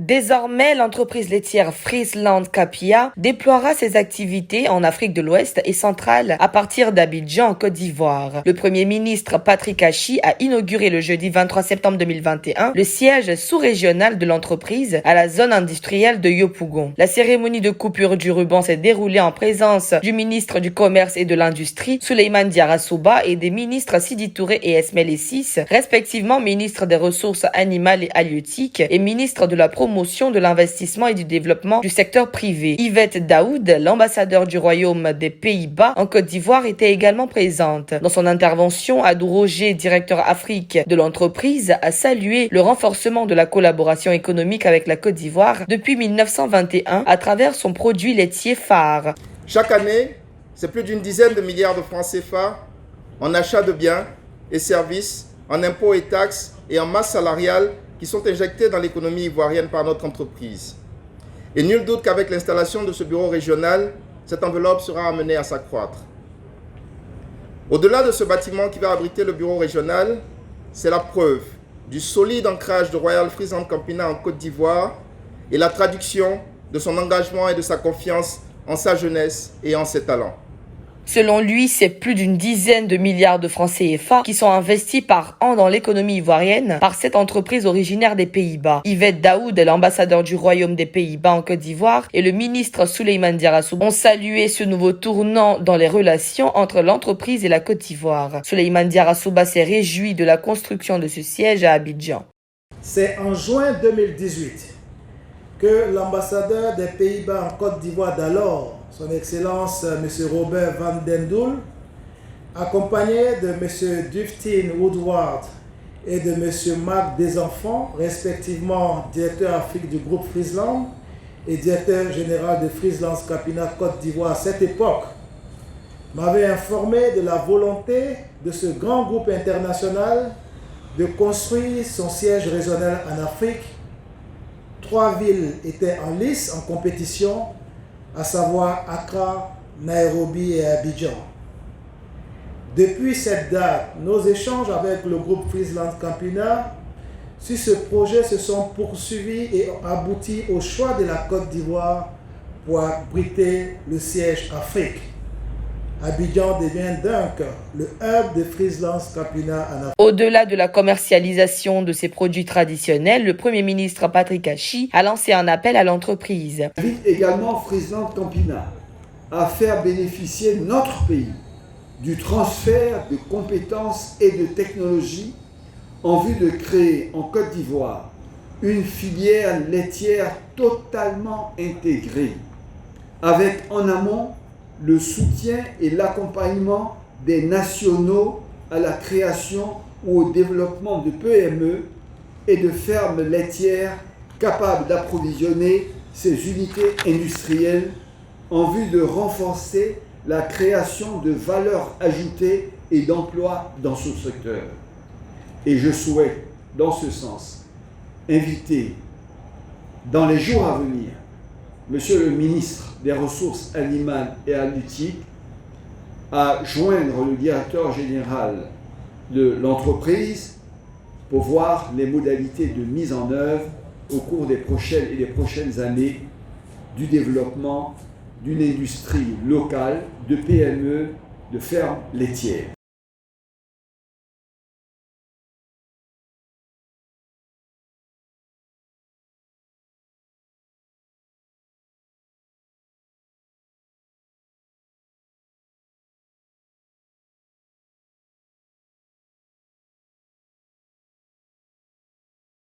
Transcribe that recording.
Désormais, l'entreprise laitière Friesland Capia déploiera ses activités en Afrique de l'Ouest et centrale à partir d'Abidjan en Côte d'Ivoire. Le Premier ministre Patrick Achi a inauguré le jeudi 23 septembre 2021 le siège sous-régional de l'entreprise à la zone industrielle de Yopougon. La cérémonie de coupure du ruban s'est déroulée en présence du ministre du Commerce et de l'Industrie, Souleymane Diarra Souba, et des ministres Sidi Touré et Esmaël Essis, respectivement ministre des Ressources animales et halieutiques et ministre de la promotion de l'investissement et du développement du secteur privé. Yvette Daoud, l'ambassadeur du Royaume des Pays-Bas en Côte d'Ivoire, était également présente. Dans son intervention, Adou Roger, directeur Afrique de l'entreprise, a salué le renforcement de la collaboration économique avec la Côte d'Ivoire depuis 1921 à travers son produit laitier phare. Chaque année, c'est plus d'une dizaine de milliards de francs CFA en achats de biens et services, en impôts et taxes et en masse salariale qui sont injectés dans l'économie ivoirienne par notre entreprise. Et nul doute qu'avec l'installation de ce bureau régional, cette enveloppe sera amenée à s'accroître. Au-delà de ce bâtiment qui va abriter le bureau régional, c'est la preuve du solide ancrage de Royal Friesland Campina en Côte d'Ivoire et la traduction de son engagement et de sa confiance en sa jeunesse et en ses talents. Selon lui, c'est plus d'une dizaine de milliards de francs CFA qui sont investis par an dans l'économie ivoirienne par cette entreprise originaire des Pays-Bas. Yvette Daoud, l'ambassadeur du Royaume des Pays-Bas en Côte d'Ivoire, et le ministre Souleymane Diarra Souba ont salué ce nouveau tournant dans les relations entre l'entreprise et la Côte d'Ivoire. Souleymane Diarra Souba s'est réjoui de la construction de ce siège à Abidjan. C'est en juin 2018 que l'ambassadeur des Pays-Bas en Côte d'Ivoire d'alors, son Excellence M. Robert Van Den Doel, accompagné de M. Duftin Woodward et de M. Marc Desenfants, respectivement directeur Afrique du groupe Friesland et directeur général de Friesland Capina Côte d'Ivoire à cette époque, m'avait informé de la volonté de ce grand groupe international de construire son siège régional en Afrique. 3 villes étaient en lice, en compétition, à savoir Accra, Nairobi et Abidjan. Depuis cette date, nos échanges avec le groupe Friesland Campina sur ce projet se sont poursuivis et ont abouti au choix de la Côte d'Ivoire pour abriter le siège Afrique. Abidjan devient donc le hub de Friesland Campina en Afrique. Au-delà de la commercialisation de ces produits traditionnels, le Premier ministre Patrick Achi a lancé un appel à l'entreprise. J'invite également Friesland Campina à faire bénéficier notre pays du transfert de compétences et de technologies en vue de créer en Côte d'Ivoire une filière laitière totalement intégrée, avec en amont le soutien et l'accompagnement des nationaux à la création ou au développement de PME et de fermes laitières capables d'approvisionner ces unités industrielles en vue de renforcer la création de valeur ajoutée et d'emplois dans ce secteur. Et je souhaite, dans ce sens, inviter dans les jours à venir Monsieur le ministre des Ressources animales et halieutiques à joindre le directeur général de l'entreprise pour voir les modalités de mise en œuvre au cours des prochaines années du développement d'une industrie locale de PME, de fermes laitières.